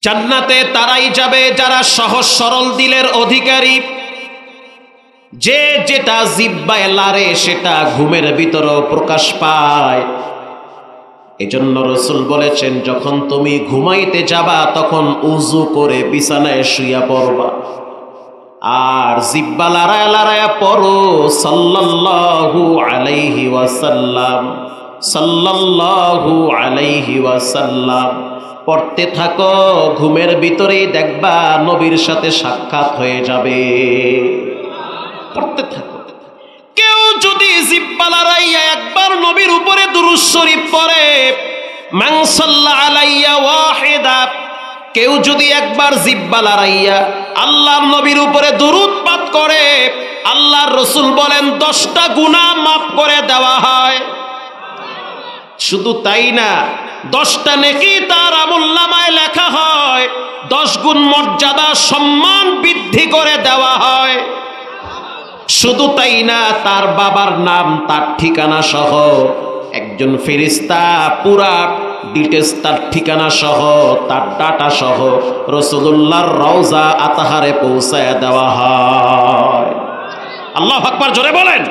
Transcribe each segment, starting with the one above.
জান্নাতে তারাই যাবে যারা সহজ সরল দিলের অধিকারী, যে যেটা জিহ্বায় লারে সেটা ঘুমের ভিতরেও প্রকাশ পায়। এজন্য রাসূল বলেছেন, যখন তুমি ঘুমাইতে যাবা তখন উযু করে বিছানায় শুইয়া পড়বা, আর জিহ্বা লড়ায়া লড়ায়া পড়ো সাল্লাল্লাহু আলাইহি ওয়াসাল্লাম, সাল্লাল্লাহু আলাইহি ওয়াসাল্লাম। পড়তে থাকো, ঘুমের ভিতরেই দেখবা নবীর সাথে সাক্ষাৎ হয়ে যাবে। পড়তে থাকো। কেউ যদি জিহ্বা লড়াইয়া একবার নবীর উপরে দুরূদ শরীফ পড়ে, মান সাল্লা আলাইয়া ওয়াহিদা, কেউ যদি একবার জিহ্বা লড়াইয়া আল্লাহর নবীর উপরে দুরূদ পাঠ করে, আল্লাহর রাসূল বলেন 10টা গুনাহ মাফ করে দেওয়া হয়। শুধু তাই না, 10টা নেকি তার আমলনামায় লেখা হয়, 10 গুণ মর্যাদা সম্মান বৃদ্ধি করে দেওয়া হয়। শুধু তাই না, তার বাবার নাম, তার ঠিকানা সহ একজন ফেরেশতা পুরা ডিটেইলস, তার ঠিকানা সহ তার ডাটা সহ রাসূলুল্লাহর রওজা আতাহারে পৌঁছায় দেওয়া হয়। আল্লাহু আকবার, জোরে বলেন।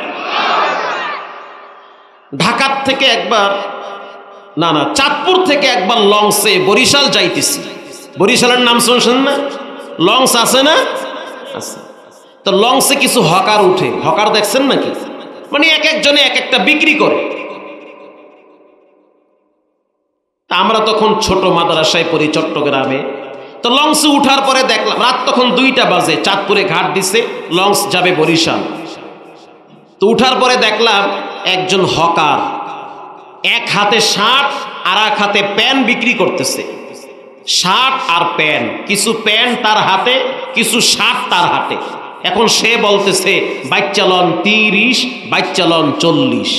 ঢাকা থেকে একবার না চাঁদপুর থেকে একবার লঞ্চে বরিশাল যাইতেছি। বরিশালের নাম শুনছেন না? লঞ্চ আছে না? আছে। তো লঞ্চে কিছু হকার উঠে, হকার দেখছেন নাকি? মানে এক একজনে এক একটা বিক্রি করে। তা আমরা তখন ছোট মাদ্রাসায় পড়ি চট্টগ্রামে। তো লঞ্চে উঠার পরে দেখলাম রাত তখন 2টা বাজে, চাঁদপুরে ঘাট দিছে, লঞ্চ যাবে বরিশাল। তো উঠার পরে দেখলাম একজন হকার এক হাতে শার্ট আর এক হাতে প্যান্ট বিক্রি করতেছে। শার্ট আর প্যান্ট, কিছু প্যান্ট তার হাতে, কিছু শার্ট তার হাতে। এখন সে বলতেছে বাইচালন 30, বাইচালন 40।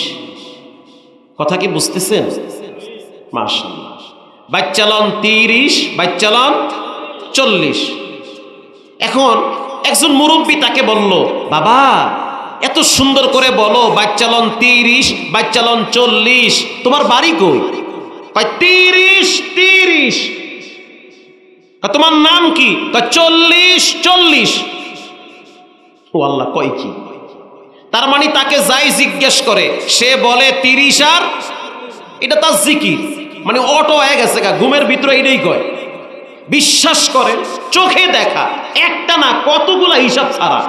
কথা কি বুঝতেছেন? মাশাআল্লাহ। বাইচালন 30, বাইচালন 40। এখন একজন মুরব্বী তাকে বলল, বাবা এত সুন্দর করে বলো বাইচালন 30, বাইচালন 40, তোমার বাড়ি কই? কয় 30। তোমার নাম কি? কয় 40। ও আল্লাহ, কয় কি? তার মানে তাকে যাই জিজ্ঞেস করে সে বলে 30 আর এটা তার জিকির, মানে অটো হয়ে গেছে গা, ঘুমের ভিতরে এটাই কয়। বিশ্বাস করেন, চোখে দেখা একটা না কতগুলা হিসাব ছাড়া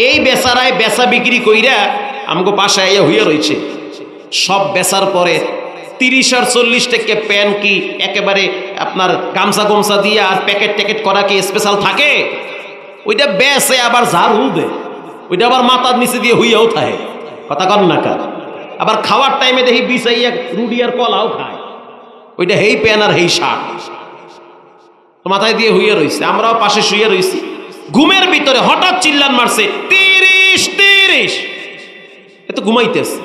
এই বেচারায় বেচা বিক্রি কইরা আমাকে পাশে আইয়া হইয়া রয়েছে। সব বেচার পরে 30 আর 40 টাকা প্যান কি একেবারে আপনার গামছা দিয়ে আর প্যাকেট করা কি স্পেশাল থাকে? ওইটা বেচে আবার ঝাড়ু দেয়, ওইটা আবার মাথার নিচে দিয়ে হইয়াও থাকে। কথা কন না কার? আবার খাওয়ার টাইমে দেখি বিছাইয়া রুটি আর কলাও খায়। ওইটা হেই প্যান আর হেই শার্ট মাথায় দিয়ে হইয়া রয়েছে। আমরাও পাশে শুয়ে রয়েছি। ঘুমের ভিতরে হঠাৎ চিল্লান মারছে 30। এত ঘুমাইতেছে,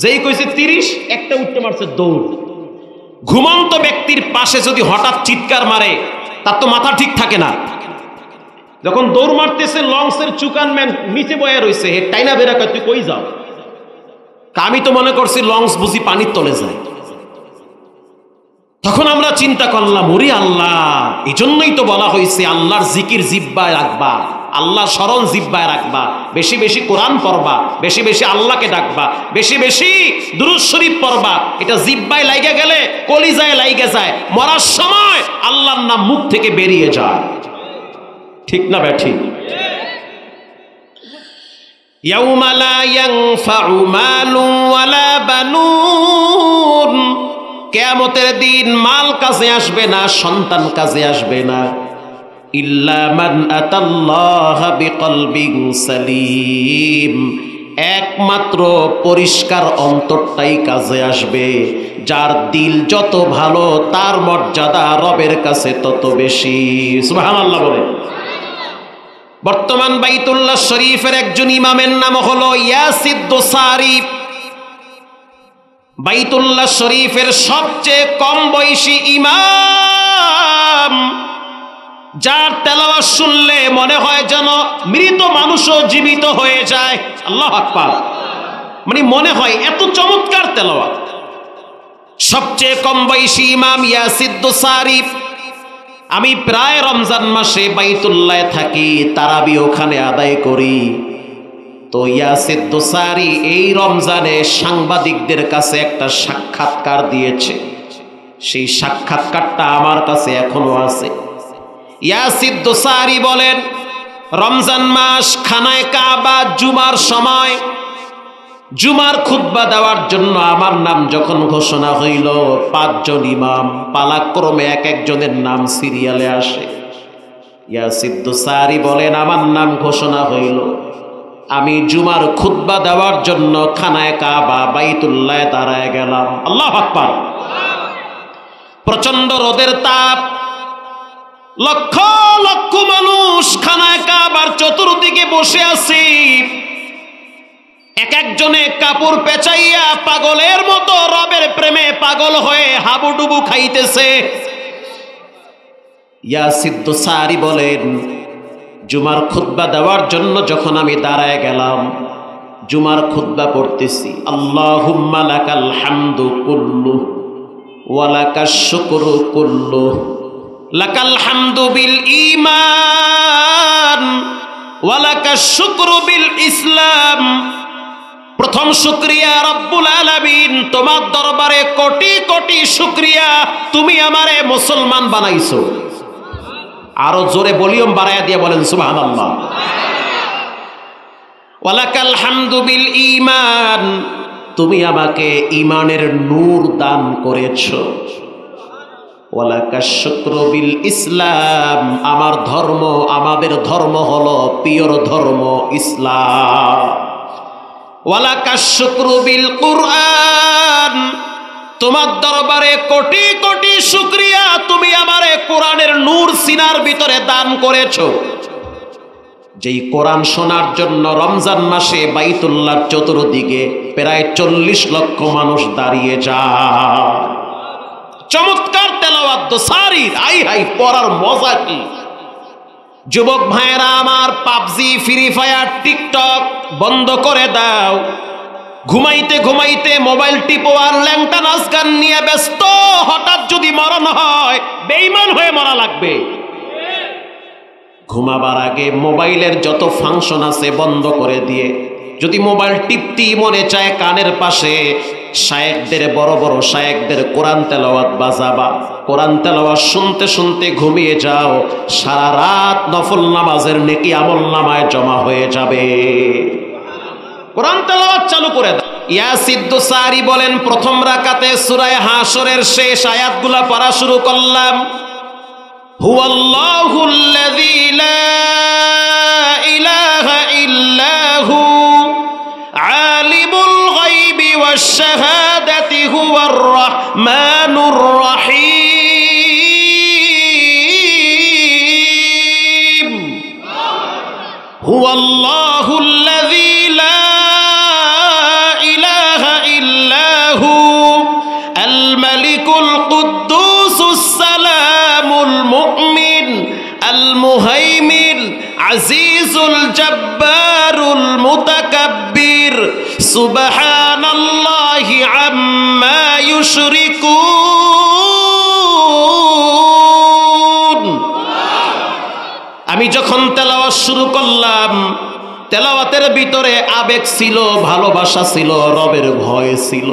যেই কইছে 30 একটা উঠতে মারছে দৌড়। ঘুমন্ত ব্যক্তির পাশে যদি হঠাৎ চিৎকার মারে তার তো মাথা ঠিক থাকে না। যখন দৌড় মারতেছে লঞ্চের চুকানম্যান নিচে বয়ে রয়েছে, হে টাইনা বেরা কয় তুই কই যাও? আমি তো মনে করছি লঞ্চ বুঝি পানির তলে যায়। তখন আমরা চিন্তা করলাম, ওরে আল্লাহ, এই জন্যই তো বলা হয়েছে আল্লাহর জিকির জিহ্বায় রাখবা, আল্লাহ স্মরণ জিহ্বায় রাখবা, বেশি বেশি কোরআন পড়বা, বেশি বেশি আল্লাহকে ডাকবা, বেশি বেশি দুরূদ শরীফ পড়বা। এটা জিহ্বায় লাইগা গেলে কলিজায় লাইগা যায়, মরার সময় আল্লাহর নাম মুখ থেকে বেরিয়ে যায়। ঠিক না ব্যাঠি? ইয়াউমা লা ইয়ানফাউ মালুন ওয়ালা বানুন, কিয়ামতের দিন মাল কাজে আসবে না, সন্তান কাজে আসবে না। ইল্লা মান আতাল্লাহা বিকলবিন সালিম, একমাত্র পরিষ্কার অন্তরটাই কাজে আসবে। যার দিল যত ভালো তার মর্যাদা রবের কাছে তত বেশি। সুবহানাল্লাহ বলে। বর্তমান বাইতুল্লাহ শরীফের একজন ইমামের নাম হলো ইয়াসিদ দোসারি। বাইতুল্লাহ শরীফের সবচেয়ে কম বয়সী ইমাম, যার তেলাওয়াত শুনলে মনে হয় যেন মৃত মানুষও জীবিত হয়ে যায়। আল্লাহু আকবার, মানে মনে হয় এত চমৎকার তেলাওয়াত। সবচেয়ে কম বয়সী ইমাম ইয়াসিদ দোসারি আমি প্রায় রমজান মাসে বাইতুল্লাহে থাকি, তারাবি ওখানে আদায় করি। তো ইয়াসির দোসারি এই রমজানে সাংবাদিকদের কাছে একটা সাক্ষাৎকার দিয়েছে। সেই সাক্ষাৎকারটা আমার কাছে এখনো আছে। ইয়াসির দোসারি বলেন, রমজান মাস, খানায় কাবা, জুমার সময় জুমার খুতবা দেওয়ার জন্য আমার নাম যখন ঘোষণা হইল, 5 জন ইমাম পালাক্রমে এক একজনের নাম সিরিয়ালে আসে। ইয়াসির দোসারি বলেন, আমার নাম ঘোষণা হইল, আমি জুমার খুতবা দেওয়ার জন্য খানায় কাবা বাইতুল্লাহে দাঁড়ায় গেলাম। আল্লাহু আকবার। প্রচন্ড রোদের তাপ, লক্ষ লক্ষ মানুষ খানায় কাবার চতুর্দিকে বসে আছে। এক একজনে কাপড় পেঁচাইয়া পাগলের মতো রবের প্রেমে পাগল হয়ে হাবুডুবু খাইতেছে। ইয়াসির দোসারি বলেন, জুমার খুতবা দেওয়ার জন্য যখন আমি দাঁড়ায় গেলাম, জুমার খুতবা পড়তেছি, আল্লাহুম্মা লাকাল হামদু কুল্লু ওয়া লাকাশ শুকরু কুল্লু, লাকাল হামদু বিল ঈমান ওয়া লাকাশ শুকরু বিল ইসলাম। প্রথম শুকরিয়া রব্বুল আলামিন, তোমার দরবারে কোটি কোটি শুকরিয়া, তুমি আমারে মুসলমান বানাইছো। আরো জোরে ভলিউম বাড়ায়া দিয়ে বলেন সুবহানাল্লাহ। ওয়ালাকাল হামদু বিল ঈমান, তুমি আমাকে ঈমানের নূর দান করেছো। ওয়ালাকাশ শুকরু বিল ইসলাম, আমার ধর্ম, আমাদের ধর্ম হলো পিওর ধর্ম ইসলাম। ওয়ালাকাশ শুকরু বিল কুরআন, তোমার দরবারে কোটি কোটি শুকরিয়া, তুমি আমারে কোরআনের নূর সিনার ভিতরে দান করেছো। যেই কোরআন শোনার জন্য রমজান মাসে বাইতুল্লাহর চতুর্দিকে প্রায় 40 লক্ষ মানুষ দাঁড়িয়ে যায়। চমৎকার তেলাওয়াত দোসারির, আই হাই পড়ার মজা কি! যুবক ভাইয়েরা আমার, পাবজি, ফ্রি ফায়ার, টিকটক বন্ধ করে দাও। ঘুমাইতে ঘুমাইতে মোবাইল টিপো আর ল্যাংটা নাচ গান নিয়ে ব্যস্ত। হঠাৎ যদি মরণ হয়, বেঈমান হয়ে মরা লাগবে। ঘুমাবার আগে মোবাইলের যত ফাংশন আছে বন্ধ করে দিয়ে, যদি মোবাইল টিপতি মনে চায়, কানের পাশে শায়েখদের, বড় বড় শায়েখদের কোরআন তেলাওয়াত বাজাবা। কোরআন তেলাওয়াত শুনতে শুনতে ঘুমিয়ে যাও, সারা রাত নফল নামাজের নেকি আমল নামায় জমা হয়ে যাবে। কোরআন তেলাওয়াত চালু করে দাও। ইয়াসির দোসারি বলেন, প্রথম রাকাতে সূরা হাশরের শেষ আয়াতগুলা পড়া শুরু করলাম। হুয়াল্লাহুল্লাযী লা ইলাহা ইল্লা হু আলিমুল গায়বি ওয়াশ শাহাদাতি হুয়ার রাহমানুর রহিম। হুয়াল্লাহুল্লাযী লা ইলাহা ইল্লা হু আল মালিকুল কুদ্দুসুস সালামুল মুমিন আল মুহাইমিন আজিজুল জব্বারুল মুতাকাব্বির সুবহানাল্লাহি আম্মা ইউশরিকুন। আমি যখন তেলাওয়াত শুরু করলাম, তেলাওয়াতের ভিতরে আবেগ ছিল, ভালোবাসা ছিল, রবের ভয় ছিল।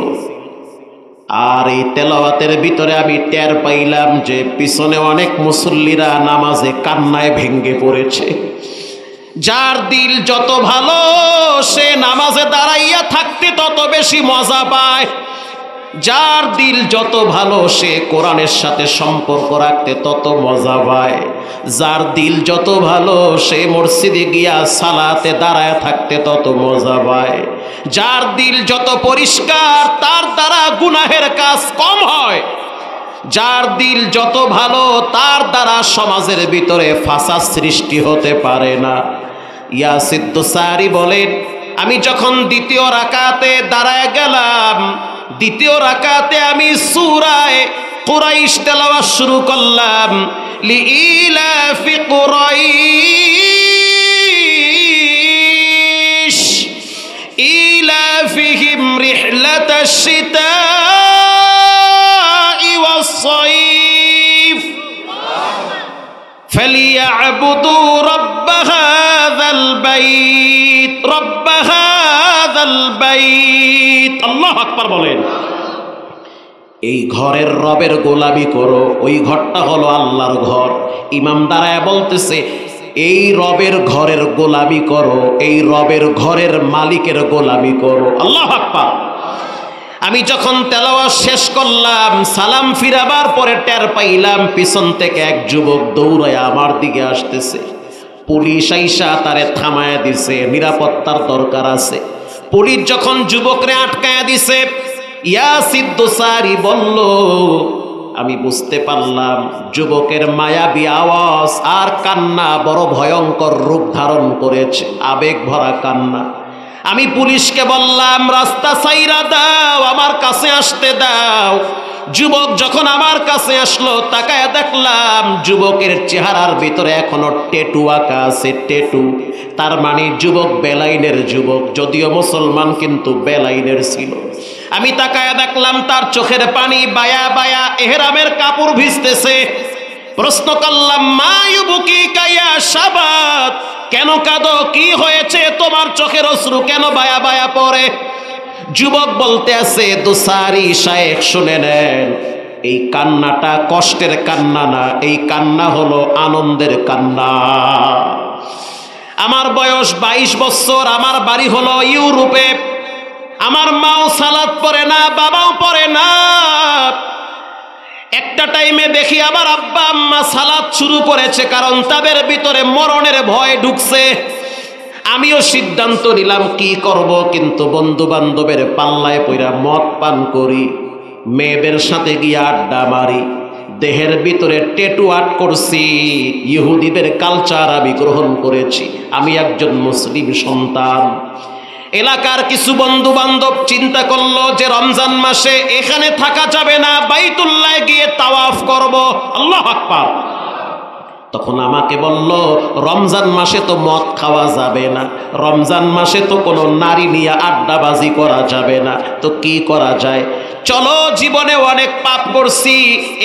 আর এই তেলাওয়াতের ভিতরে আমি টের পাইলাম যে পিছনে অনেক মুসল্লিরা নামাজে কান্নায় ভেঙ্গে পড়েছে। যার দিল যত ভালো, সে নামাজে দাঁড়াইয়া থাকতে তত বেশি মজা পায়। যার দিল যত ভালো, সে কোরআনের সাথে সম্পর্ক রাখতে তত মজা পায়। যার দিল যত ভালো, সে মসজিদে গিয়া সালাতে দাঁড়ায় থাকতে তত মজা পায়। যার দিল যত পরিষ্কার, তার দ্বারা গুনাহের কাজ কম হয়। যার দিল যত ভালো, তার দ্বারা সমাজের ভিতরে ফাসাদ সৃষ্টি হতে পারে না। ইয়াসির দোসারি বলেন, আমি যখন দ্বিতীয় রাকাতে দাঁড়ায় গেলাম, দ্বিতীয় রাকাতে আমি সূরায়ে কুরাইশ তেলাওয়াত শুরু করলাম। লিইলাফি কুরাইশ ইলাফিহিম রিহলাতাশ শিতাই ওয়াস সাইফ ফালিয়াবুদু রাব্ব হাযাল বাইত, রাব্ব হাযাল বাইত। আল্লাহু আকবার বলেন। এই ঘরের রবের গোলামি করো, ওই ঘরটা হলো আল্লাহর ঘর। ইমাম দাঁড়ায় বলতেছে, এই রবের ঘরের গোলামি করো, এই রবের ঘরের মালিকের গোলামি করো। আল্লাহু আকবার। আমি যখন তেলাওয়াত শেষ করলাম, সালাম ফিরাবার পরে টের পাইলাম পিছন থেকে এক যুবক দৌড়ায় আমার দিকে আসতেছে। পুলিশ আইসা তারে থামায়া দিছে, নিরাপত্তার দরকার আছে। পুলিশ যখন যুবকরে আটকায়া দিছে, ইয়াসির দোসারি বলল, আমি বুঝতে পারলাম যুবকের মায়াবী আওয়াজ আর কান্না বড় ভয়ঙ্কর রূপ ধারণ করেছে, আবেগ ভরা কান্না। আমি পুলিশকে বললাম, রাস্তা ছাইরা দাও, আমার কাছে আসতে দাও। যুবক যখন আমার কাছে আসলো, তাকায় দেখলাম যুবকের চেহারার ভিতরে এখনো টেটু আঁকা আছে, টেটু। তার মানে যুবক বেলাইনের যুবক, যদিও মুসলমান কিন্তু বেলাইনের ছিল। আমি তাকায় দেখলাম তার চোখের পানি বায়া বায়া এহরামের কাপড় ভিজতেছে। প্রশ্ন করলাম, মা ইউবুকিকা ইয়া শাবাত, কেন কাঁদো, কি হয়েছে তোমার, চোখের অশ্রু কেন বায়া বায়া পড়ে? যুবক বলতে আছে, দোসারি শায়েখ শুনে নেন, এই কান্নাটা কষ্টের কান্না না, এই কান্না হলো আনন্দের কান্না। আমার বয়স 22 বছর, আমার বাড়ি হলো ইউরোপে। আমার মাও সালাত পড়ে না, বাবাও পড়ে না। একটা টাইমে দেখি আবার আব্বা আম্মা সালাত শুরু করেছে, কারণ তাদের ভিতরে মরণের ভয় ঢুকছে। আমিও সিদ্ধান্ত নিলাম কি করব, কিন্তু বন্ধু বান্ধবের পাল্লায় পইরা মদ পান করি, মেয়েদের সাথে গিয়ে আড্ডা মারি, দেহের ভিতরে টেটু আর্ট করছি, ইহুদিদের কালচার আমি গ্রহণ করেছি। আমি একজন মুসলিম সন্তান। এলাকার কিছু বন্ধু বান্ধব চিন্তা করলো যে রমজান মাসে এখানে থাকা যাবে না, বাইতুল্লাহ গিয়ে তাওয়াফ করব। আল্লাহু আকবার। তখন আমাকে বলল, রমজান মাসে তো মদ খাওয়া যাবে না, রমজান মাসে তো কোনো নারী নিয়ে আড্ডাবাজি করা যাবে না, তো কি করা যায়? চলো, জীবনে অনেক পাপ করছি,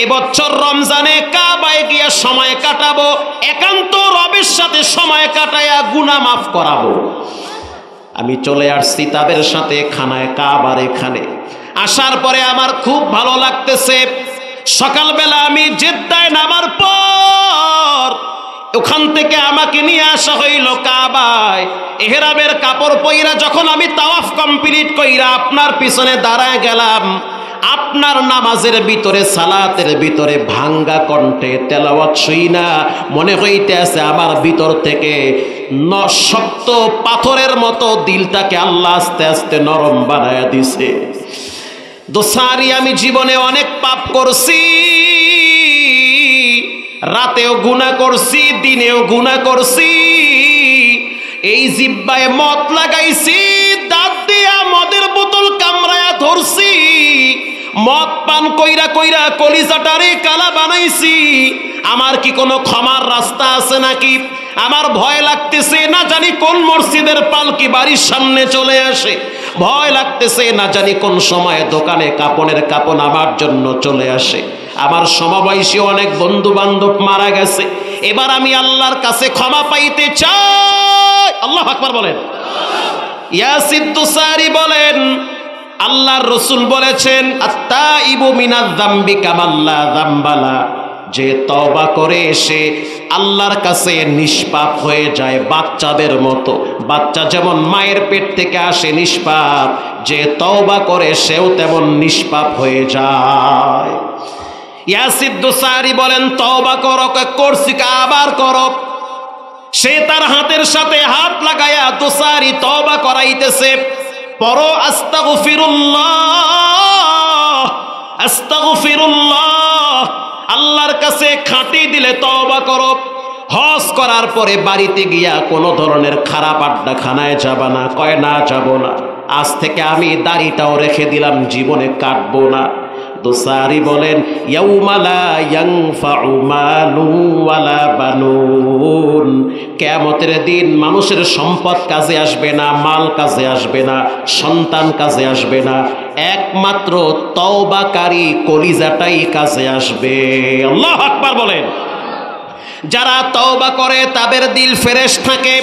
এবছর রমজানে কাবায় গিয়ে সময় কাটাবো, একান্ত রবের সাথে সময় কাটায়া গুনাহ মাফ করাবো। আমি চলে আসছি তাদের সাথে খানায় কাবার এখানে। আসার পরে আমার খুব ভালো লাগতেছে। সকালবেলা আমি জেদ্দায় নামার পর ওখান থেকে আমাকে নিয়ে আসা হইল কাবায়। এহরামের কাপড় পইরা যখন আমি তাওয়াফ কমপ্লিট কইরা আপনার পিছনে দাঁড়ায় গেলাম, আপনার নামাজের ভিতরে, সালাতের ভিতরে ভাঙ্গা কণ্ঠে তেলাওয়াত শুইনা মনে হইতে আছে আমার ভিতর থেকে শক্ত পাথরের মতো দিলটাকে আল্লাহ আস্তে আস্তে নরম বানায়া দিছে। দোসারি, আমি জীবনে অনেক পাপ করছি, রাতেও গুনাহ করছি, দিনেও গুনাহ করছি। এই জিহ্বায় মদ লাগাইছি, দাঁত দিয়া মদের বোতল কামড়ায়া ধরছি, মদ পান কইরা কইরা কলিজাটারে কালা বানাইছি। আমার কি কোনো ক্ষমার রাস্তা আছে নাকি? আমার ভয় লাগতেছে, না জানি কোন মসজিদের পালকি বাড়ির সামনে চলে আসে। ভয় লাগতেছে, না জানি কোন সময়ে দোকানে কাপড়ের কাপড় আমার জন্য চলে আসে। আমার সমবয়সী অনেক বন্ধু বান্ধব মারা গেছে। এবার আমি আল্লাহর কাছে ক্ষমা পাইতে চাই। আল্লাহু আকবার বলেন। ইয়াসির দোসারি বলেন, আল্লাহর রাসূল বলেছেন, আত্তাইবু মিনাজ যামবি কামাল্লা যামবালা, যে তওবা করে সে আল্লাহর কাছে নিষ্পাপ হয়ে যায় বাচ্চাদের মতো। বাচ্চা যেমন মায়ের পেট থেকে আসে নিষ্পাপ, যে তওবা করে সেও তেমন নিষ্পাপ হয়ে যায়। ইয়াসির দোসারি বলেন, তওবা করো, করছি আবার করো। সে তার হাতের সাথে হাত লাগায়া দোসারি তওবা করাইতেছে। পড়ো আস্তাগফিরুল্লাহ, আস্তাগফিরুল্লাহ, আল্লাহর কাছে খাঁটি দিলে তওবা করো। হজ করার পরে বাড়িতে গিয়া কোনো ধরনের খারাপ আড্ডাখানায় যাবা না। কয় না, যাব না, আজ থেকে আমি দাড়িটাও রেখে দিলাম, জীবনে কাটবো না। দোসারি বলেন, ইয়াউমা লা ইয়ানফাউ মালু ওয়ালা বানুন, কিয়ামতের দিন মানুষের সম্পদ কাজে আসবে না, মাল কাজে আসবে না, সন্তান কাজে আসবে না, একমাত্র তওবাকারী কলিজাটাই কাজে আসবে। আল্লাহু আকবার বলেন। যারা তওবা করে তাদের দিল ফ্রেশ থাকে।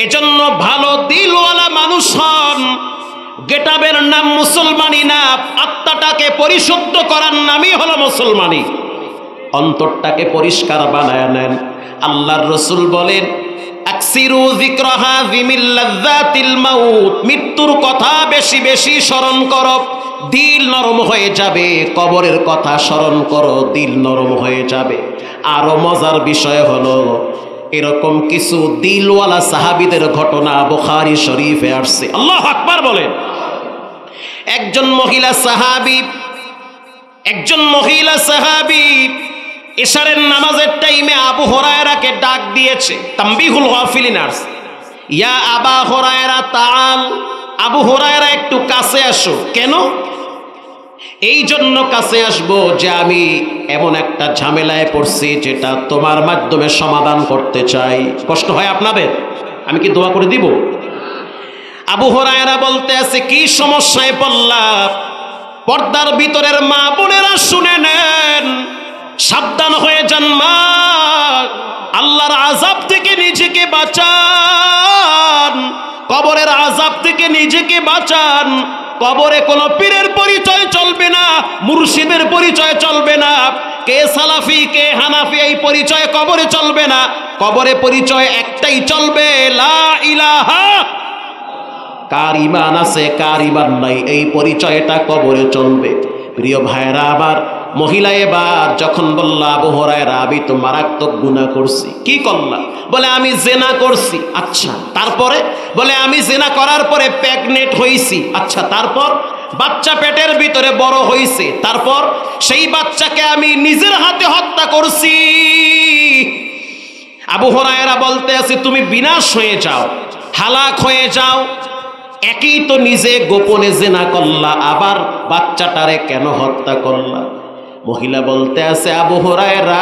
এজন্য ভালো দিলওয়ালা মানুষ হন। গেটাবের নাম মুসলমানি না, আত্মাটাকে পরিশুদ্ধ করার নামই হলো মুসলমানি। অন্তরটাকে পরিষ্কার বানায় নেন। আল্লাহর রাসূল বলেন, আকসিরু যিকরাহা বিমিল লাযযাতিল মাউত, মৃত্যুর কথা বেশি বেশি স্মরণ করো, দিল নরম হয়ে যাবে। কবরের কথা স্মরণ করো, দিল নরম হয়ে যাবে। আরো মজার বিষয় হলো, এরকম কিছু দিলওয়ালা সাহাবীদের ঘটনা বুখারী শরীফে আসছে। আল্লাহু আকবার বলেন। একজন মহিলা সাহাবী ইশারের নামাজের টাইমে আবু হুরায়রাকে ডাক দিয়েছে। তামবিহুল গাফিলিন আসছে, ইয়া আবা হুরায়রা তাআল, আবু হুরায়রা একটু কাছে আসো। কেন? এই জন্য কাছে আসবো যে আমি এমন একটা ঝামেলায় পড়ছি যেটা তোমার মাধ্যমে সমাধান করতে চাই। কষ্ট হয় আপনাদের? আমি কি দোয়া করে দিব? আবু হুরায়রা বলতে আছে, কি সমস্যায় পড়লা? পর্দার ভিতরের মা বোনেরা শুনে নেন, সাবধান হয়ে যান মা, আল্লাহর আযাব থেকে নিজেকে বাঁচান, কবরের আযাব থেকে নিজেকে বাঁচান। কবরে কোনো পীরের পরিচয় চলবে না, মুর্শিদের পরিচয় চলবে না, কে সালাফি কে হানাফি এই পরিচয় কবরে চলবে না। কবরে পরিচয় একটাই চলবে, লা ইলাহা। কার ঈমান আছে কার ঈমান নাই এই পরিচয়টা কবরে চলবে। প্রিয় ভাইরা আমার, মহিলা এবার যখন বলল, আবু হুরায়রা আমি তো মারাত্মক গুনাহ করছি। কি করলা? বলে আমি জেনা করছি। আচ্ছা, তারপরে? বলে আমি জেনা করার পরে প্রেগনেন্ট হইছি। আচ্ছা, তারপর? বাচ্চা পেটের ভিতরে বড় হইছে। তারপর? সেই বাচ্চাকে আমি নিজের হাতে হত্যা করছি। আবু হুরায়রা বলতে আছে, তুমি বিনাশ হয়ে যাও, হালাক হয়ে যাও। একই তো নিজে গোপনে জেনা করলা, আবার বাচ্চাটারে কেন হত্যা করলা? মহিলা বলতে আছে, আবু হুরায়রা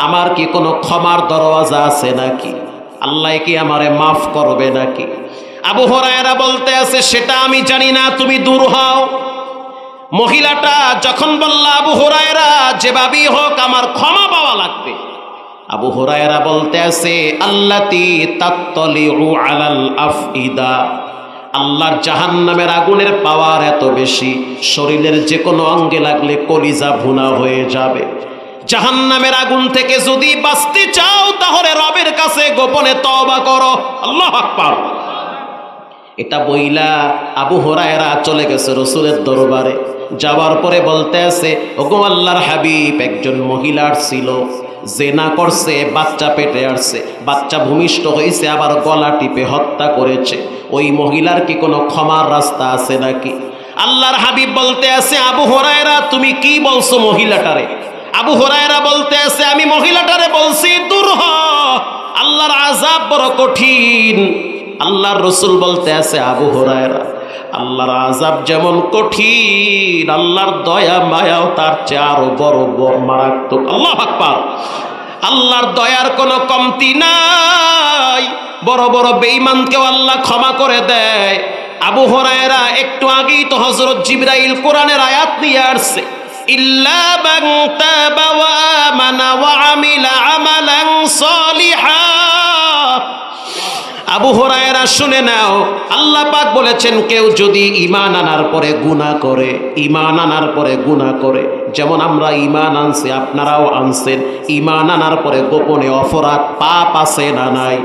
আমার কি কোনো ক্ষমার দরওয়াজা আছে নাকি? আল্লাহ কি আমারে মাফ করবে নাকি? আবু হুরায়রা বলতে আছে, সেটা আমি জানি না, তুমি দূর হও। মহিলাটা যখন বলল, আবু হুরায়রা যেভাবেই হোক আমার ক্ষমা পাওয়া লাগবে। আবু হুরায়রা বলতে আছে, আল্লাতী তাত্তালিউ আলাল আফইদা, আল্লাহর জাহান্নামের আগুনের পাওয়ার এত বেশি, শরীরের যে কোনো অঙ্গে লাগলে কলিজা ভুনা হয়ে যাবে। জাহান্নামের আগুন থেকে যদি বাঁচতে চাও তাহলে রবের কাছে গোপনে তওবা করো। আল্লাহু আকবার। এটা বইলা আবু হুরায়রা চলে গেছে রাসূলের দরবারে। যাওয়ার পরে বলতে আছে, ওগো আল্লাহর হাবিব, একজন মহিলার ছিল, জেনা করছে, বাচ্চা পেটে আসছে, বাচ্চা ভূমিষ্ঠ হয়েছে, আবার গলা টিপে হত্যা করেছে। ওই মহিলার কি কোনো ক্ষমার রাস্তা আছে নাকি? আল্লাহর হাবিব বলতে আছে, আবু হুরায়রা তুমি কি বলছো মহিলাটারে? আবু হুরায়রা বলতে আছে, আমি মহিলাটারে বলছি দূর হ, আল্লাহর আযাব বড় কঠিন। আল্লাহর রাসূল বলতে আছে, আবু হুরায়রা আল্লাহর আযাব যেমন কঠিন, আল্লাহর দয়া মায়াও তার চেয়ে আরো বড় মারাত্মক। আল্লাহু আকবার। আল্লাহর দয়ার কোনো কমতি নাই। বড় বড় বেঈমানকেও আল্লাহ ক্ষমা করে দেয়। আবু হুরায়রা একটু আগেই তো হযরত জিবরাইল কোরআনের আয়াত নিয়ে আসছে, ইল্লা মান তাবা ওয়া আমানা ওয়া আমিলা আমালান সালিহা। আবু হুরায়রা শুনে নাও, আল্লাহ পাক বলেছেন, কেউ যদি ঈমান আনার পরে গুনাহ করে, ঈমান আনার পরে গুনাহ করে, যেমন আমরা ঈমান আনছি আপনারাও আনছেন, ঈমান আনার পরে গোপনে অপরাধ পাপ আছে না নাই?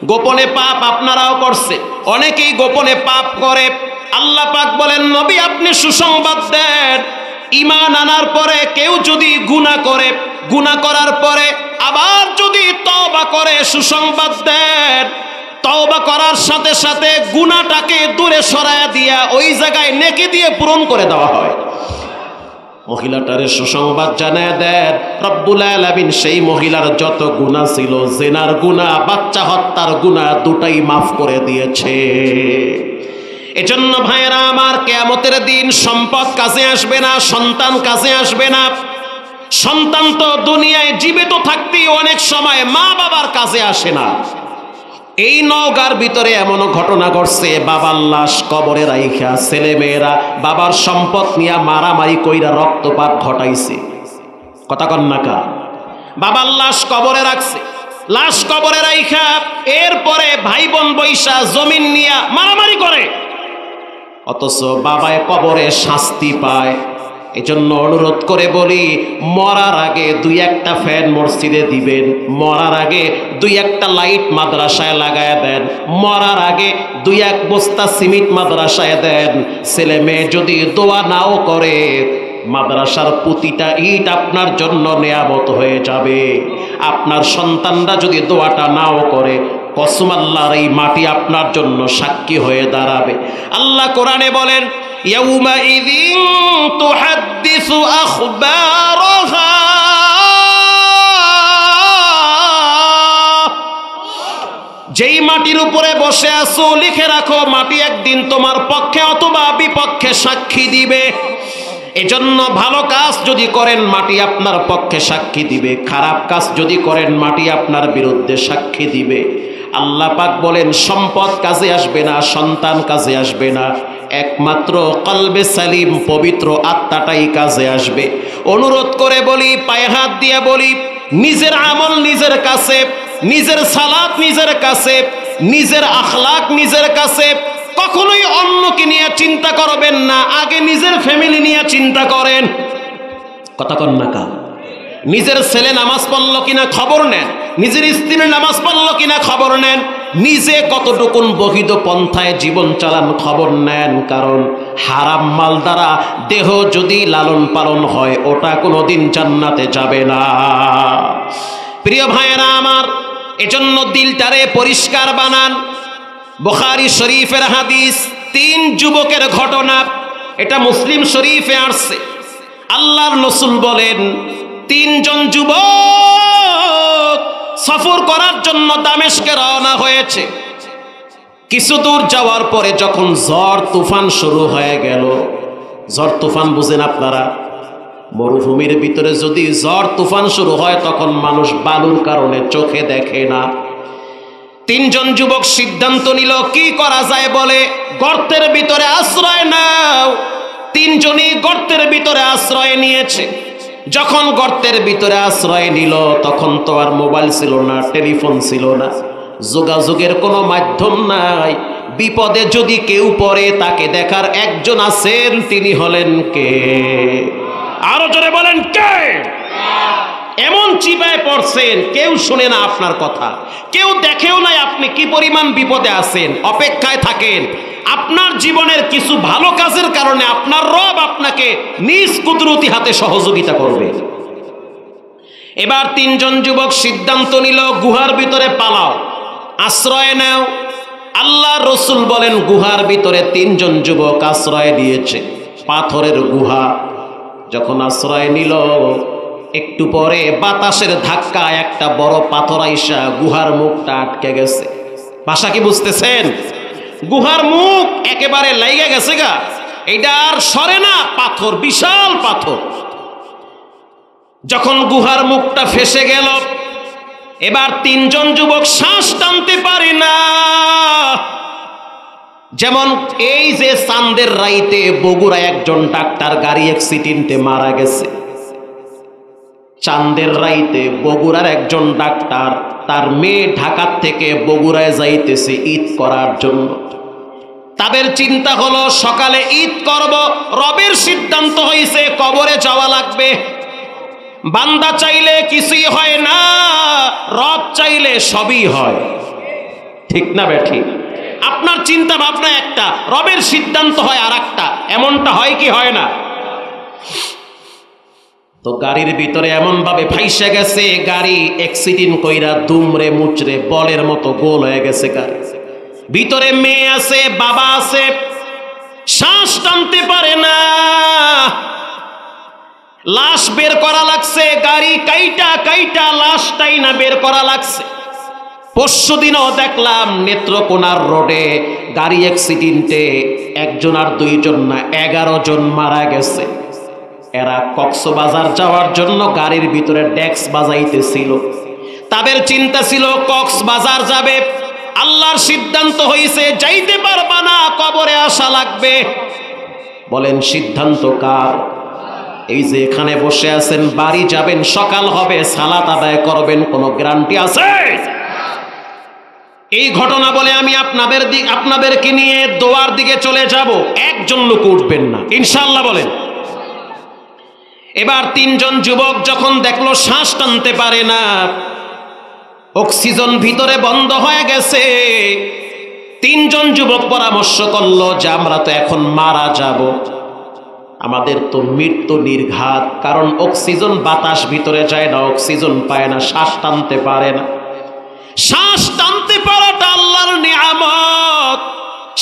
গোপনে পাপ আপনারাও করছেন, অনেকেই গোপনে পাপ করে। আল্লাহ পাক বলেন, নবী আপনি সুসংবাদ দেন, ঈমান আনার পরে কেউ যদি গুনাহ করে, গুনাহ করার পরে আবার যদি তওবা করে, সুসংবাদ দেন, তওবা করার সাথে সাথে গুনাহটাকে দূরে সরায়া দিয়া ওই জায়গায় নেকি দিয়ে পূরণ করে দেওয়া হয়। মহিলাটারে সুসংবাদ জানায় দেন রব্বুল আলামিন সেই মহিলার যত গুনাহ ছিল, জিনার গুনাহ, বাচ্চা হত্যার গুনাহ, দুটাই মাফ করে দিয়েছে। এজন্য ভাইরা আমার, কিয়ামতের দিন সম্পদ কাজে আসবে না, সন্তান কাজে আসবে না। সন্তান তো দুনিয়ায় জীবিত থাকতেই অনেক সময় মা বাবার কাজে আসে না। এই নওগাঁর ভিতরে এমনও ঘটনা ঘটছে, বাবার লাশ কবরে রাইখা ছেলে মেয়েরা বাবার সম্পদ নিয়ে মারামারি কইরা রক্তপাত ঘটাইছে। কথা কন না কা? বাবার লাশ কবরে রাখছে, লাশ কবরে রাইখা এরপরে ভাই বোন বৈশা জমিন নিয়া মারামারি করে, অথচ বাবায় কবরে শাস্তি পায়। এজন্য অনুরোধ করে বলি, মরার আগে দুই একটা ফ্যান মসজিদে দিবেন, মরার আগে দুই একটা লাইট মাদ্রাসায় লাগায় দেন, মরার আগে দুই এক বস্তা সিমেন্ট মাদ্রাসায় দেন। ছেলে মেয়ে যদি দোয়া নাও করে, মাদ্রাসার প্রতিটা ইট আপনার জন্য নেয়ামত হয়ে যাবে। আপনার সন্তানরা যদি দোয়াটা নাও করে, কসম আল্লাহর এই মাটি আপনার জন্য সাক্ষী হয়ে দাঁড়াবে। আল্লাহ কোরআনে বলেন, ইয়াউমাইযিন তুহাদ্দিসু আখবারাহা, যেই মাটির উপরে বসে আছো লিখে রাখো, মাটি একদিন তোমার পক্ষে অথবা বিপক্ষে সাক্ষী দিবে। এজন্য ভালো কাজ যদি করেন মাটি আপনার পক্ষে সাক্ষী দিবে, খারাপ কাজ যদি করেন মাটি আপনার বিরুদ্ধে সাক্ষী দিবে। আল্লাহ পাক বলেন, সম্পদ কাজে আসবে না, সন্তান কাজে আসবে না, একমাত্র কলবে সালিম পবিত্র আত্মাটাই কাজে আসবে। অনুরোধ করে বলি, পায়ে হাত দিয়ে বলি, নিজের আমল নিজের কাছে, নিজের সালাত নিজের কাছে, নিজের আখলাক নিজের কাছে। কখনোই অন্যকে নিয়ে চিন্তা করবেন না, আগে নিজের ফ্যামিলি নিয়ে চিন্তা করেন। কথা কন না কা? নিজের ছেলে নামাজ পড়লো কিনা খবর নেন, নিজের স্ত্রীর নামাজ পড়লো কিনা খবর নেন, নিজে কতটুকুন বহিদ পন্থায় জীবন চালান খবর নেন। কারণ হারাম মাল দ্বারা দেহ যদি লালন পালন হয়, ওটা কোনোদিন জান্নাতে যাবে না। প্রিয় ভাইয়েরা আমার, এজন্য দিলটারে পরিষ্কার বানান। বুখারী শরীফের হাদিস, 3 যুবকের ঘটনা, এটা মুসলিম শরীফে আসছে। আল্লাহর রাসূল বলেন, 3 জন যুবক সফর করার জন্য দামেস্কে রওনা হয়েছে। কিছু দূর যাওয়ার পরে যখন ঝড় তুফান শুরু হয়ে গেল, ঝড় তুফান বুঝেন আপনারা? মরুভূমির ভিতরে যদি ঝড় তুফান শুরু হয়, তখন মানুষ বালুর কারণে চোখে দেখে না। 3 জন যুবক সিদ্ধান্ত নিল কি করা যায়, বলে গর্তের ভিতরে আশ্রয় নাও। 3 জনই গর্তের ভিতরে আশ্রয় নিয়েছে। যখন গর্তের ভিতরে আশ্রয় নিল, তখন তো আর মোবাইল ছিল না, টেলিফোন ছিল না, যোগাযোগের কোনো মাধ্যম নাই। বিপদে যদি কেউ পড়ে, তাকে দেখার একজন আছেন, তিনি হলেন কে? আরো জোরে বলেন, কে? এমন চিপায় পড়ছেন, কেউ শুনে না আপনার কথা, কেউ দেখেও নাই আপনি কি পরিমাণ বিপদে আছেন। অপেক্ষায় থাকেন, আপনার জীবনের কিছু ভালো কাজের কারণে আপনার রব আপনাকে নিজ কুদরতি হাতে সহযোগিতা করবে। এবার 3 জন যুবক সিদ্ধান্ত নিল, গুহার ভিতরে পালাও, আশ্রয় নাও। আল্লাহর রাসূল বলেন, গুহার ভিতরে 3 জন যুবক আশ্রয় নিয়েছে, পাথরের গুহা। যখন আশ্রয় নিল, একটু পরে বাতাসের ধাক্কায় একটা বড় পাথর আইসা গুহার মুখটা আটকে গেছে। ভাষা কি বুঝতেছেন? গুহার মুখ একেবারে লাইগা গেছে গা, এইটা আর সরে না, পাথর, বিশাল পাথর। যখন গুহার মুখটা ফেসে গেল, এবার 3 জন যুবক শ্বাস টানতে পারে না। যেমন এই যে চাঁদের রাইতে বগুড়ায় একজন ডাক্তার গাড়ি অ্যাক্সিডেন্টে মারা গেছে। চাঁদের রাইতে বগুড়ার একজন ডাক্তার, তার মেয়ে ঢাকার থেকে বগুড়ায় যাইতেছে ঈদ করার জন্য। তাদের চিন্তা হলো সকালে ঈদ করব, রবের সিদ্ধান্ত হয়েছে কবরে যাওয়া লাগবে। বান্দা চাইলে কিছুই হয় না, রব চাইলে সবই হয়। ঠিক না বেঠিক? আপনার চিন্তা ভাবনা একটা, রবের সিদ্ধান্ত হয় আর একটা। এমনটা হয় কি হয় না? তো গাড়ির ভিতরে এমন ভাবে ফাইসে গেছে, গাড়ি অ্যাক্সিডেন্ট কইরা দুমড়ে মুচড়ে বলের মতো গোল হয়ে গেছে। গাড়ি ভিতরে মেয়ে আছে, বাবা আছে, শ্বাস টানতে পারে না। লাশ বের করা লাগছে, গাড়ি কাইটা কাইটা লাশটাই না বের করা লাগছে। পরশুদিনও দেখলাম নেত্রকোনার রোডে গাড়ি অ্যাক্সিডেন্টে 1 জন আর 2 জন না 11 জন মারা গেছে। এরা কক্সবাজার যাওয়ার জন্য গাড়ির ভিতরে ডেক্স বাজাইতেছিল। তাদের চিন্তা ছিল কক্সবাজার যাবে, আল্লাহর সিদ্ধান্ত হয়েছে যাইতে পারবা না, কবরে আসা লাগবে। বলেন সিদ্ধান্ত কার? এই যে এখানে বসে আছেন, বাড়ি যাবেন, সকাল হবে, সালাত আদায় করবেন, কোনো গ্যারান্টি আছে? এই ঘটনা বলে আমি আপনাদেরকে নিয়ে দোয়ার দিকে চলে যাব, একজন লোক উঠবেন না ইনশাআল্লাহ বলেন। এবার তিনজন যুবক যখন দেখলো শ্বাস টানতে পারে না, অক্সিজেন ভিতরে বন্ধ হয়ে গেছে, তিনজন যুবক পরামর্শ করলো যে আমরা তো এখন মারা যাব, আমাদের তো মৃত্যু নির্ঘাত, কারণ অক্সিজেন বাতাস ভিতরে যায় না, অক্সিজেন পায় না, শ্বাস টানতে পারে না। শ্বাস টানতে পারাটা আল্লাহর নিয়ামত।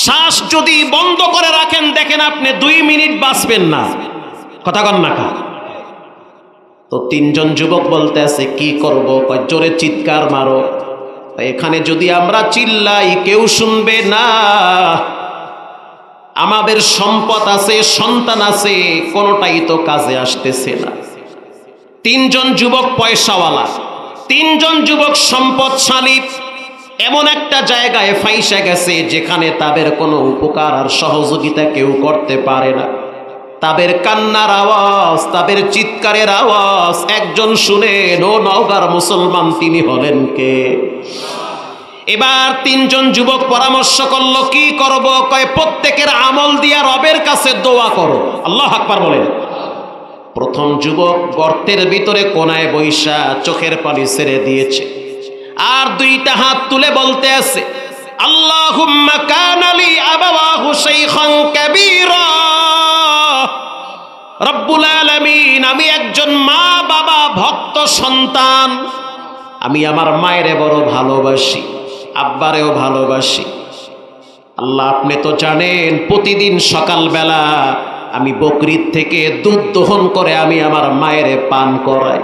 শ্বাস যদি বন্ধ করে রাখেন, দেখেন আপনি 2 মিনিট বাঁচবেন না, কথা কন না কা। তো তিনজন যুবক বলতে আছে কি করব? কয় জোরে চিৎকার মারো। এখানে যদি আমরা চিল্লাই কেউ শুনবে না, আমাদের সম্পদ আছে, সন্তান আছে, কোনোটাই তো কাজে আসতেছে না। তিনজন যুবক পয়সাওয়ালা, তিনজন যুবক সম্পদশালী, এমন একটা জায়গায় ফাইসা গেছে যেখানে তাদের কোনো উপকার আর সহযোগিতা কেউ করতে পারে না। তাদের কান্নার আওয়াজ, তাদের চিৎকারের আওয়াজ একজন শুনেন, ও নওগাঁর মুসলমান, তিনি হলেন কে? এবার তিনজন যুবক পরামর্শ করলো কি করব? কয় প্রত্যেকের আমল দিয়া রবের কাছে দোয়া করো। আল্লাহু আকবার বলেন। প্রথম যুবক গর্তের ভিতরে কোনায় বৈশা চোখের পানি ছেড়ে দিয়েছে, আর 2টা হাত তুলে বলতে আছে, আল্লাহুম্মা কানা লি আবাওয়াহু শাইখান কাবীরা, রব্বুল আলামিন, আমি একজন মা বাবা ভক্ত সন্তান, আমি আমার মায়েরে বড় ভালোবাসি, আব্বারেও ভালোবাসি। আল্লাহ আপনি তো জানেন প্রতিদিন সকালবেলা আমি বকরির থেকে দুধ দহন করে আমি আমার মায়েরে পান করাই।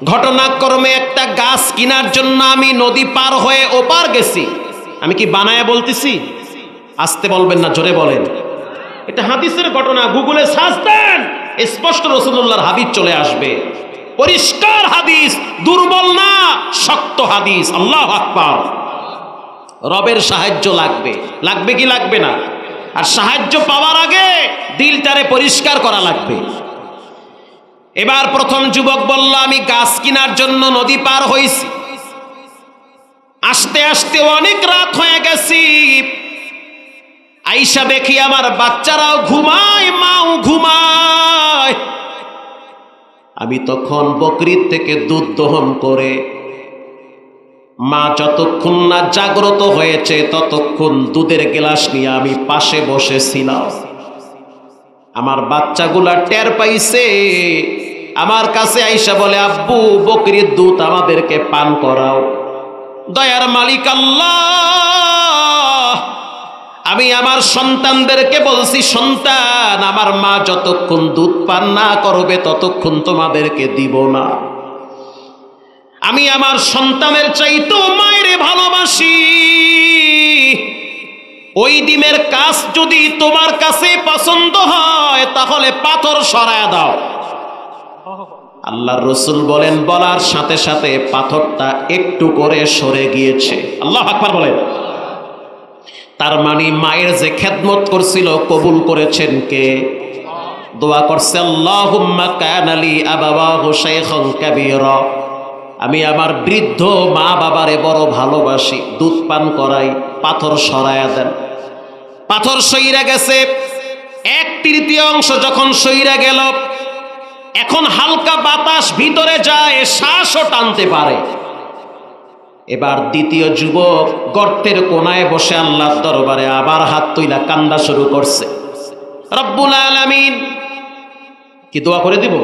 ঘটনাক্রমে একটা গাছ কেনার জন্য আমি নদী পার হয়ে ওপার গেছি। আমি কি বানায়া বলতেছি? আস্তে বলবেন না, জোরে বলেন। এটা হাদিসের ঘটনা, গুগলে সার্চ দেন, স্পষ্ট রাসূলুল্লাহর হাদিস চলে আসবে। পরিষ্কার হাদিস, দুর্বল না, শক্ত হাদিস। আল্লাহু আকবার। রবের সাহায্য লাগবে, লাগবে কি লাগবে না? আর সাহায্য পাওয়ার আগে দিলটারে পরিষ্কার করা লাগবে। এবার প্রথম যুবক বলল, আমি গাছ কেনার জন্য নদী পার হইছি, আস্তে আস্তে অনেক রাত হয়ে গেছি, আইসা দেখি আমার বাচ্চারাও ঘুমায়, মাও ঘুমায়। আমি তখন বকরির থেকে দুধ দহন করে মা যতক্ষণ না জাগ্রত হয়েছে ততক্ষণ দুধের গ্লাস নিয়ে আমি পাশে বসেছিলাম। আমার বাচ্চাগুলা টের পাইছে, আমার কাছে আইসা বলে, আব্বু বকরির দুধ আমাদেরকে পান করাও। দয়ার মালিক আল্লাহ, আমি আমার সন্তানদেরকে বলছি, সন্তান, আমার মা যতক্ষণ দুধ পান না করবে ততক্ষণ তোমাদেরকে দিব না। আমি আমার সন্তানের চাইতো মায়ের ভালোবাসি। ওই ডিমের কাজ যদি তোমার কাছে পছন্দ হয় তাহলে পাথর সরায়া দাও। আল্লাহর রাসূল বলেন, বলার সাথে সাথে পাথরটা একটু করে সরে গিয়েছে। আল্লাহু আকবার বলেন। তার মানে মায়ের যে খেদমত করছিল কবুল করেছেন কে? দোয়া করছে, আল্লাহুম্মা কানা লি আবাওয়াহু শাইখান কাবীরা, আমি আমার বৃদ্ধ মা বাবারে বড় ভালোবাসি, দুধ পান করাই, পাথর সরায়া দেন। পাথর সইরা গেছে, 1/3 যখন সইরা গেল, এখন হালকা বাতাস ভিতরে যায়, শ্বাসও টানতে পারে। এবার দ্বিতীয় যুবক গর্তের কোনায় বসে আল্লাহর দরবারে আবার হাত তুইলা কান্দা শুরু করছে। রব্বুল আলামিন, কি দোয়া করে দিব?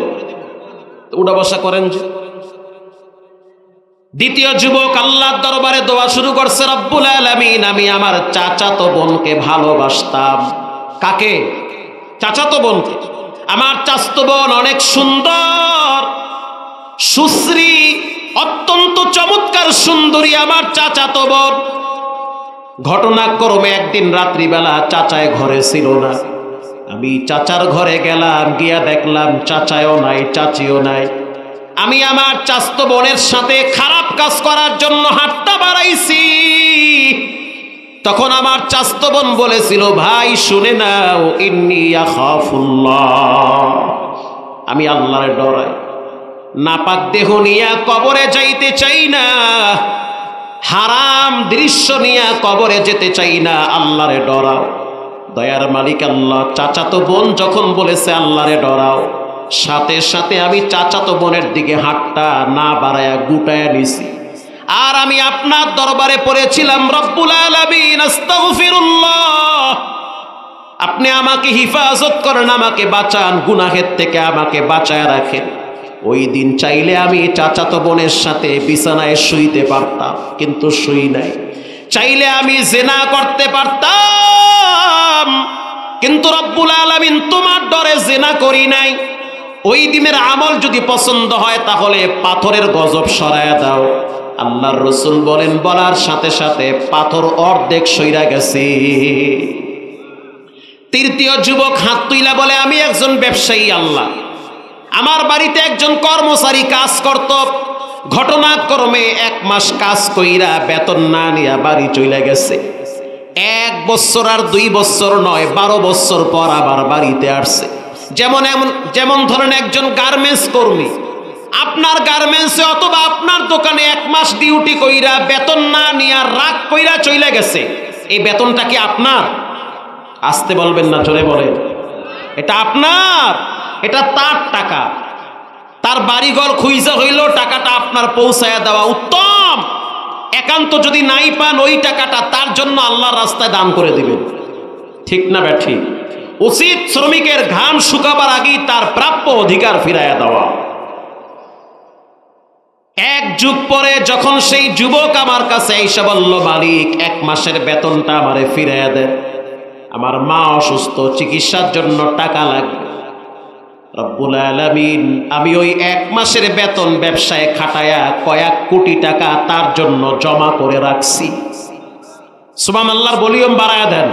উঠা বসা করেন যে। দ্বিতীয় যুবক আল্লাহর দরবারে দোয়া শুরু করছে, রব্বুল আলামিন, আমি আমার চাচাতো বোনকে ভালোবাসতাম। কাকে? চাচাতো বোনকে। আমার চাচাতো বোন অনেক সুন্দর, সুশ্রী, অত্যন্ত চমৎকার সুন্দরী আমার চাচাতো বোন। ঘটনাক্রমে একদিন রাত্রিবেলা চাচায় ঘরে ছিল না, আমি চাচার ঘরে গেলাম, গিয়া দেখলাম চাচাও নাই, চাচিও নাই। আমি আমার চাচাতো বোনের সাথে খারাপ কাজ করার জন্য হাতটা বাড়াইছি। তখন আমার চাচাতো বোন বলেছিল, ভাই শুনে নাও, ইন্নী আখাফুল্লাহ, আমি আল্লাহরে ডরাই। নাপাক দেহ নিয়া কবরে যাইতে চাই না, হারাম দৃশ্য নিয়া কবরে যেতে চাই না, আল্লাহরে ডরাও। দয়ার মালিক আল্লাহ চাচাতো বোন যখন বলেছে আল্লাহরে ডরাও, সাথে সাথে আমি চাচাতো বোনের দিকে হাতটা না বাড়ায়া গুটায়া নিছি। আর আমি আপনার দরবারে পড়েছিলাম, রব্বুল আলামিন আস্তাগফিরুল্লাহ, আপনি আমাকে হিফাজত করেন, আমাকে বাঁচান, গুনাহের থেকে আমাকে বাঁচায় রাখেন। ওই দিন চাইলে আমি চাচাতো বোনের সাথে বিছানায় শুইতে পারতাম, কিন্তু শুই নাই। চাইলে আমি জিনা করতে পারতাম, কিন্তু রব্বুল আলামিন তোমার ডরে জিনা করি নাই। ওই দিনের আমল যদি পছন্দ হয় তাহলে পাথরের গজব সরায়া দাও। আল্লাহর রাসূল বলেন, বলার সাথে সাথে পাথর অর্ধেক সইরা গেছে। তৃতীয় যুবক হাত তুইলা বলে, আমি একজন ব্যবসায়ী আল্লাহ, আমার বাড়িতে একজন কর্মচারী কাজ করত, ঘটনাক্রমে 1 মাস কাজ কইরা বেতন না নিয়া বাড়ি চলে গেছে। 1 বছর আর 2 বছর নয়, 12 বছর পর আবার বাড়িতে আসছে। যেমন ধরেন একজন গার্মেন্টস কর্মী আপনার গার্মেন্টসে অথবা আপনার দোকানে 1 মাস ডিউটি কইরা বেতন না নিয়া রাগ কইরা চলে গেছে। এই বেতনটা কি আপনার? আসতে বলবেন না, জোরে বলেন। এটা আপনার, এটা তার টাকা। তার বাড়িঘর খুইজা হইল, টাকাটা আপনার পৌঁছায়া দেওয়া উত্তম। একান্ত যদি নাই পান, ওই টাকাটা তার জন্য আল্লাহর রাস্তায় দান করে দিবেন। ঠিক না ব্যাঠি? উচিত শ্রমিকের ঘাম শুকাবার আগেই তার প্রাপ্য অধিকার ফিরাইয়া দেওয়া। 1 যুগ পরে যখন সেই যুবক আমার কাছে এসে বলল, মালিক 1 মাসের বেতনটা আমারে ফিরাইয়া দেন, আমার মা অসুস্থ, চিকিৎসার জন্য টাকা লাগবে। রব্বুল আলামিন আমি ওই 1 মাসের বেতন ব্যবসায় খাটায়া কয়েক কোটি টাকা তার জন্য জমা করে রাখছি। সুবহানাল্লাহর ভলিউম বাড়ায়া দেন।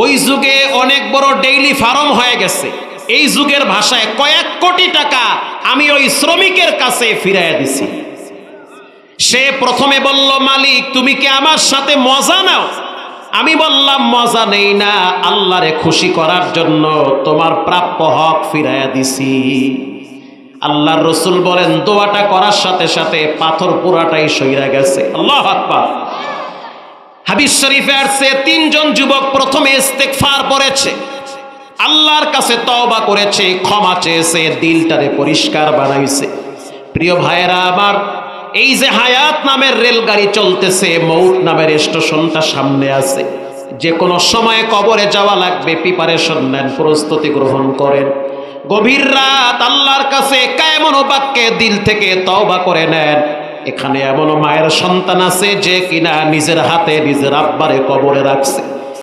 ওই যুগে অনেক বড় ডেইলি ফার্ম হয়ে গেছে। এই যুগের ভাষায় কয়েক কোটি টাকা আমি ওই শ্রমিকের কাছে ফিরাইয়া দিছি। সে প্রথমে বলল, মালিক তুমি কি আমার সাথে মজা নাও? আমি বললাম, মজা নেই না, আল্লাহরে খুশি করার জন্য তোমার প্রাপ্য হক ফিরাইয়া দিছি। আল্লাহর রাসূল বলেন, দোয়াটা করার সাথে সাথে পাথর পুরাটাই সইরা গেছে। আল্লাহু আকবার। হাদিস শরীফে আসছে, 3 জন যুবক প্রথমে ইস্তেগফার পড়েছে, আল্লাহর কাছে তওবা করেছে, ক্ষমা চেয়েছে, দিলটারে পরিষ্কার বানাইছে। প্রিয় ভাইয়েরা আমার, এই যে হায়াত নামের রেলগাড়ি চলতেছে, মউত নামের স্টেশনটা সামনে আছে, যে কোনো সময় কবরে যাওয়া লাগবে, প্রিপারেশন নেন, প্রস্তুতি গ্রহণ করেন। গভীর রাত আল্লাহর কাছে কায়মন বাক্যে দিল থেকে তওবা করে নেন। এখানে এমন মায়ের সন্তান আছে যে কিনা নিজের হাতে নিজের আব্বারে কবরে রাখছে।